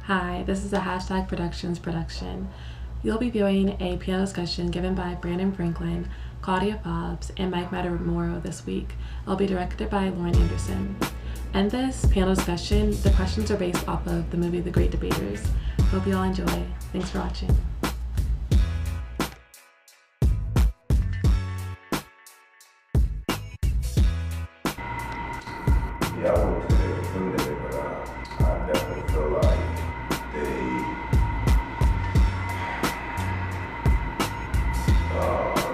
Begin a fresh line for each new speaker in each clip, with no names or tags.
Hi, this is a Hashtag Productions production. You'll be viewing a piano discussion given by Brandon Franklin, Claudia Fobbs, and Mike Matamoros this week. It'll be directed by Lauren Anderson. In this panel discussion, the questions are based off of the movie The Great Debaters. Hope you all enjoy. Thanks for watching.
Yeah, I wouldn't say they included it, but I definitely feel like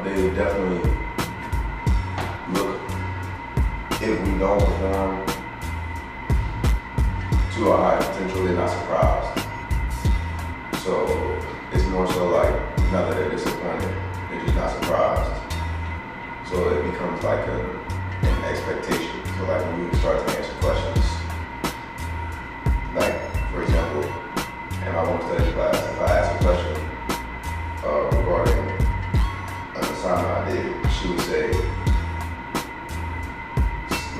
they definitely look, if we don't perform to a high potential, they're not surprised. So it's more so like, not that they're disappointed, they're just not surprised. So it becomes like an expectation. So like when you start to answer questions, like for example, in my home studies class, if I ask a question regarding an assignment I did, she would say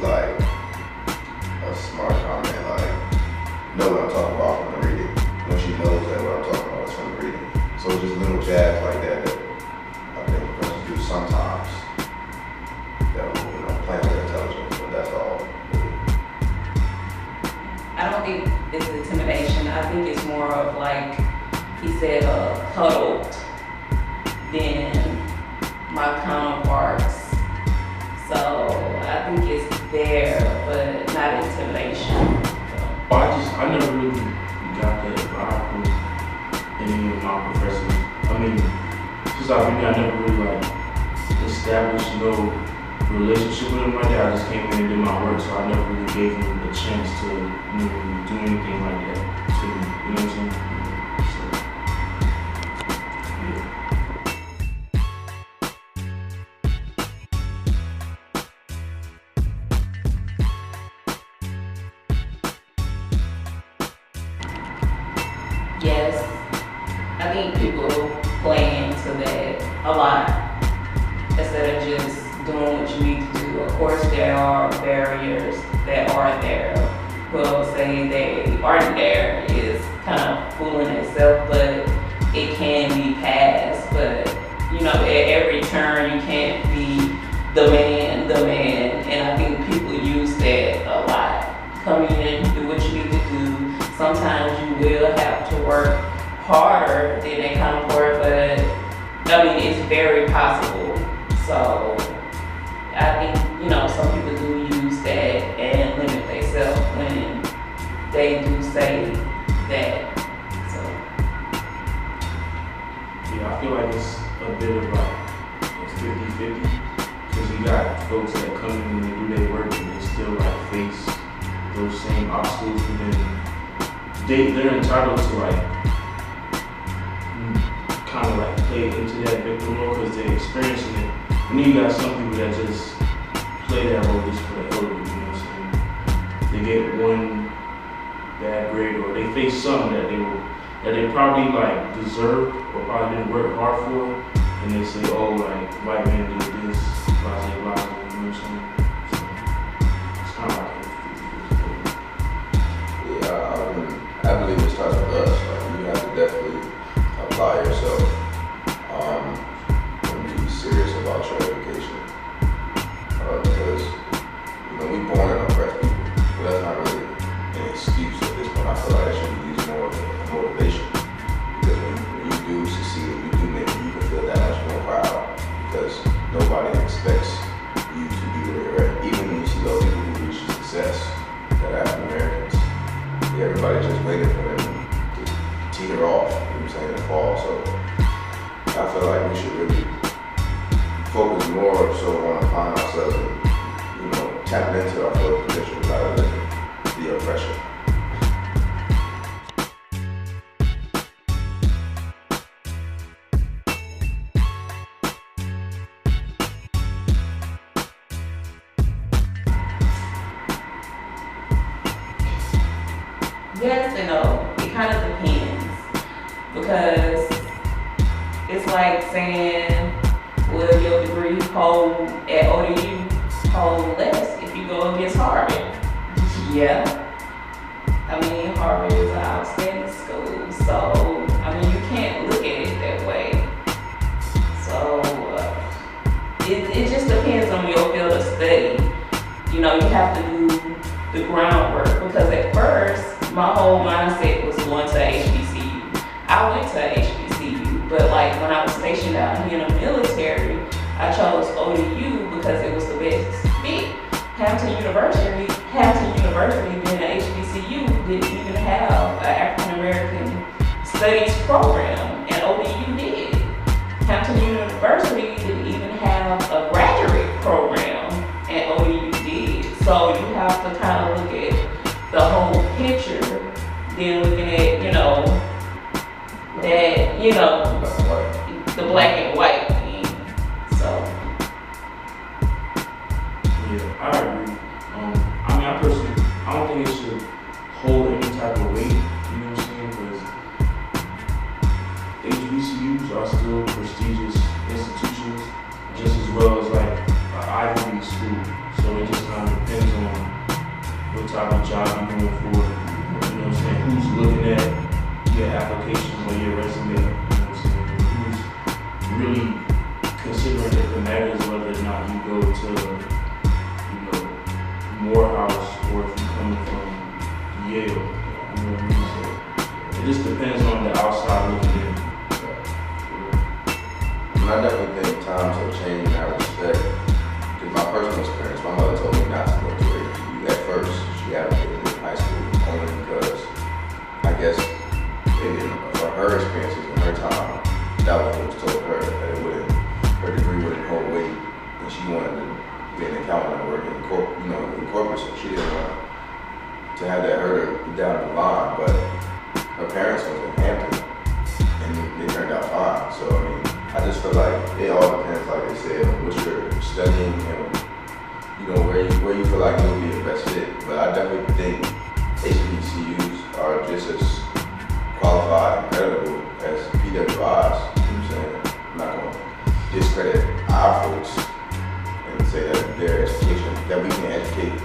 like a smart comment, like know what I'm talking about from the reading, when she knows that what I'm talking about is from the reading. So it's just little jabs like that that I think a person do sometimes that will, play with their intelligence, but that's all.
I don't think it's intimidation. I think it's more of like he said, huddled than my counterparts. So I think it's there, but not intimidation.
I never really got that vibe from any of my professors. I mean, since I've been here, I never really like established no relationship with them like that. I just came in and did my work, so I never really gave them a chance to do anything like that to me. You know what I'm saying? So, yeah.
Yes, I think people play into that a lot instead of just doing what you need to do. Of course, there are barriers that are there. Who'll say they aren't there is kind of fooling itself, but it can be passed. But at every turn, you can't be the man, and I think people use that a lot. Come in, do what you need to do. Sometimes you will have to work harder than they come for, but it's very possible. So I think, some people do use that and limit themselves when they do say that. So
Yeah, I feel like it's a bit of it's 50-50. Because you got folks that come in and they do their work and they still face those same obstacles, and then they're entitled to kind of play into that victim role because they're experiencing it. And then you got some people that just play that role just for the hell of it, you know what I'm saying? They get one bad grade or they face something that they probably deserved or probably didn't work hard for, and they say, oh, white man did this, blah, blah, blah, you know what I'm saying? So it's kind of like
I believe it starts with us. You have to definitely apply yourself and be serious about your education. Because we born in oppressed people, but that's not really an excuse at this point. I feel like that should be used more as a motivation. Because when you do succeed, when you do make it, you can feel that much more proud. Because nobody expects you to be where you're at. Even when you see those people who reach success, that African Americans, everybody just waiting for them to teeter off, and fall. So I feel like we should really focus more so on applying ourselves and, tapping into our full potential rather than the oppression.
yes and no, it kind of depends because it's like saying, will your degree hold at ODU hold less if you go against Harvard? Yeah. Harvard is an outstanding school. have to do the groundwork, because at first my whole mindset was going to HBCU. I went to HBCU, but like when I was stationed out here in the military, I chose ODU because it was the best fit. Hampton University being an HBCU, didn't even have an African American Studies program, and ODU did. Hampton University didn't even have a graduate program, and ODU did. So you have to kind of look at the whole picture, then looking at, the black and white thing. So.
Yeah, I agree. I personally, I don't think it should hold any type of weight, you know what I'm saying? Because HBCUs are still prestigious institutions, just as well as like an Ivy League school. So it just kind of depends on what type of job you're going for, you know what I'm saying? Who's looking at your application or your resume, you know what I'm saying? Who's really considering if it matters whether or not you go to Morehouse or if you're coming from Yale, you know what I mean? So it just depends on the outside looking in.
I definitely think times have changed in that respect. Because my personal experience, my mother told me not to go to HBCU at first. She had me in high school only because I guess maybe for her experiences in her time, that was what was told her, that it wouldn't, her degree wouldn't hold weight, and she wanted to be an accountant and work in corporate, so she didn't want to have that hurt her down the line. But her parents went to Hampton, and they turned out fine. So I mean, I just feel like it all depends, like they said, on what you're studying and where you feel like you'll be the best fit. But I definitely think HBCUs are just as qualified and credible as PWIs. You know what I'm saying? I'm not going to discredit our folks and say that their education, that we can educate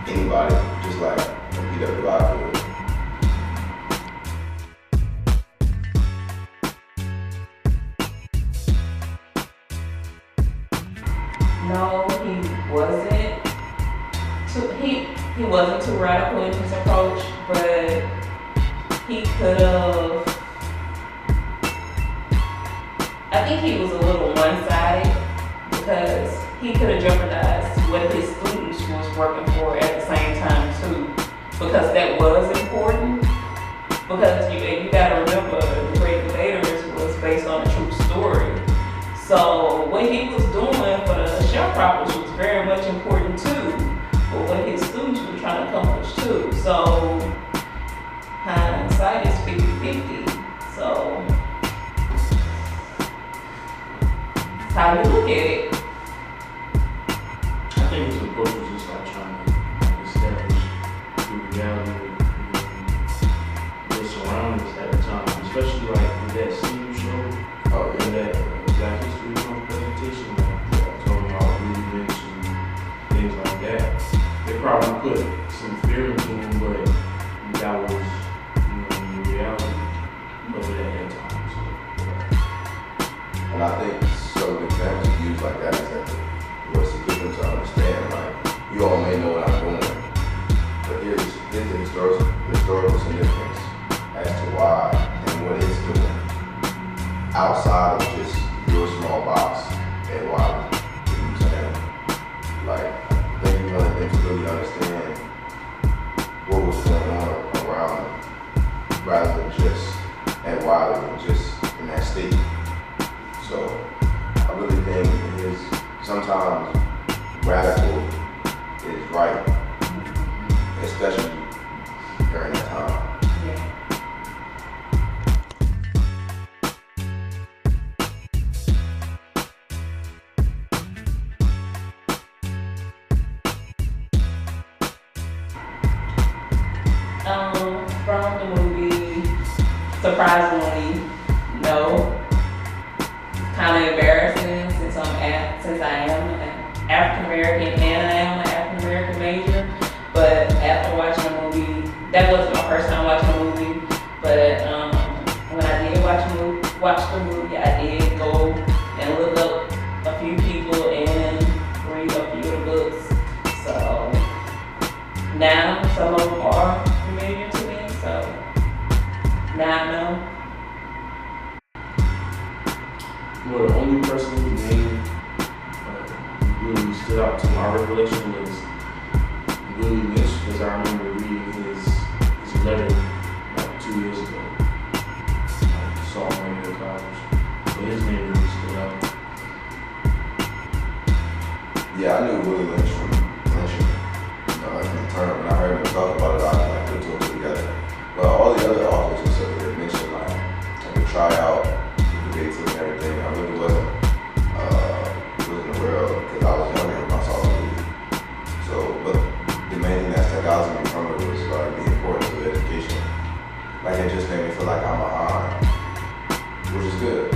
anybody just like a PWI could.
No, he wasn't too radical in his approach, but he could have. I think he was a little one-sided because he could have jeopardized what his students was working for at the same time too, because that was important. Because you gotta remember, The Great Debaters was based on a true story. So what he was doing for the sharecroppers was very much important too, but what his students were trying to accomplish too. So hindsight is 50-50. So that's how you look at it.
I think his approach was just like trying to establish the reality of their surroundings at the time, especially like with that senior show and that Black History Month presentation, like talking about movements and things like that. They probably put some fear into him, but that was, the reality of it at that time. So,
And I think some examples used like that example was to get them to understand, like, you all may know what I'm doing, but here's the historical significance as to why and what it's doing outside of just your small box at Wiley. You know what I'm saying? Like, I think we wanted them to really understand what was going on around them, rather than just at Wiley and just in that state. So I really think it is sometimes radical is right, especially during that time.
From the movie, surprisingly, no. Kind of embarrassing since I am an African American and I am an African American major. But after watching the movie, that wasn't my first time watching the movie. But when I did watch the movie, I did go and look up a few people and read a few of the books. So. not know?
Well, the only person whose name really stood out to my recollection was Willie Lynch, because I remember reading his letter like 2 years ago, like sophomore year of college. So his name really stood out.
Yeah, I knew Willie Lynch from lynching. From the term, and I heard him talk about it. I was like, put two and two together. But all the other authors and stuff that mentioned, like the tryout, the debates and everything, I really wasn't aware of because I was younger when I saw the movie. So, but the main thing that stuck out to me from it was like the importance of education. Like it just made me feel like I'm behind, which is good.